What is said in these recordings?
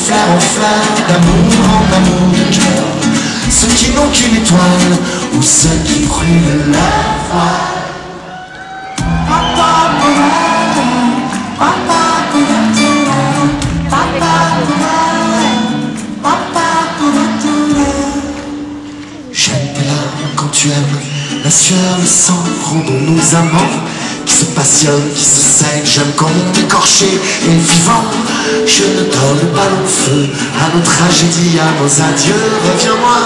fleur en fleur, d'amour en amour de cœur. Ceux qui n'ont qu'une étoile ou ceux qui brûlent la voile. J'aime là quand tu aimes, la sueur, le sang, rendons nos amants qui se passionnent, qui se saignent. J'aime quand on écorché et vivant. Je ne donne pas le feu à nos tragédies, à nos adieux. Reviens-moi,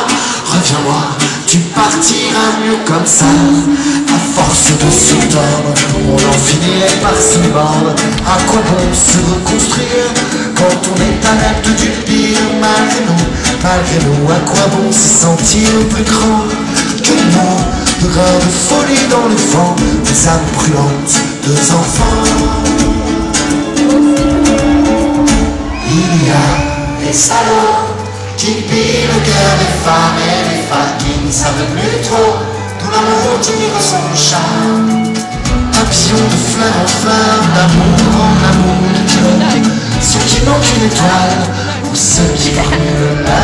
reviens-moi, tu partiras mieux comme ça. À force de se tordre, on en finirait par se mordre. À quoi bon se reconstruire quand on est adepte du pire? Malgré nous, à quoi bon se sentir plus grand que nous? De grains de folie dans le vent, des âmes brûlantes, deux enfants. Il y a des salauds qui pillent le cœur des femmes et des femmes qui ne savent plus trop d'où l'amour tire son charme. Papillon de fleur en fleur, d'amour en amour de cœur. Ceux qui n'ont qu'une étoile ou ceux qui brûlent la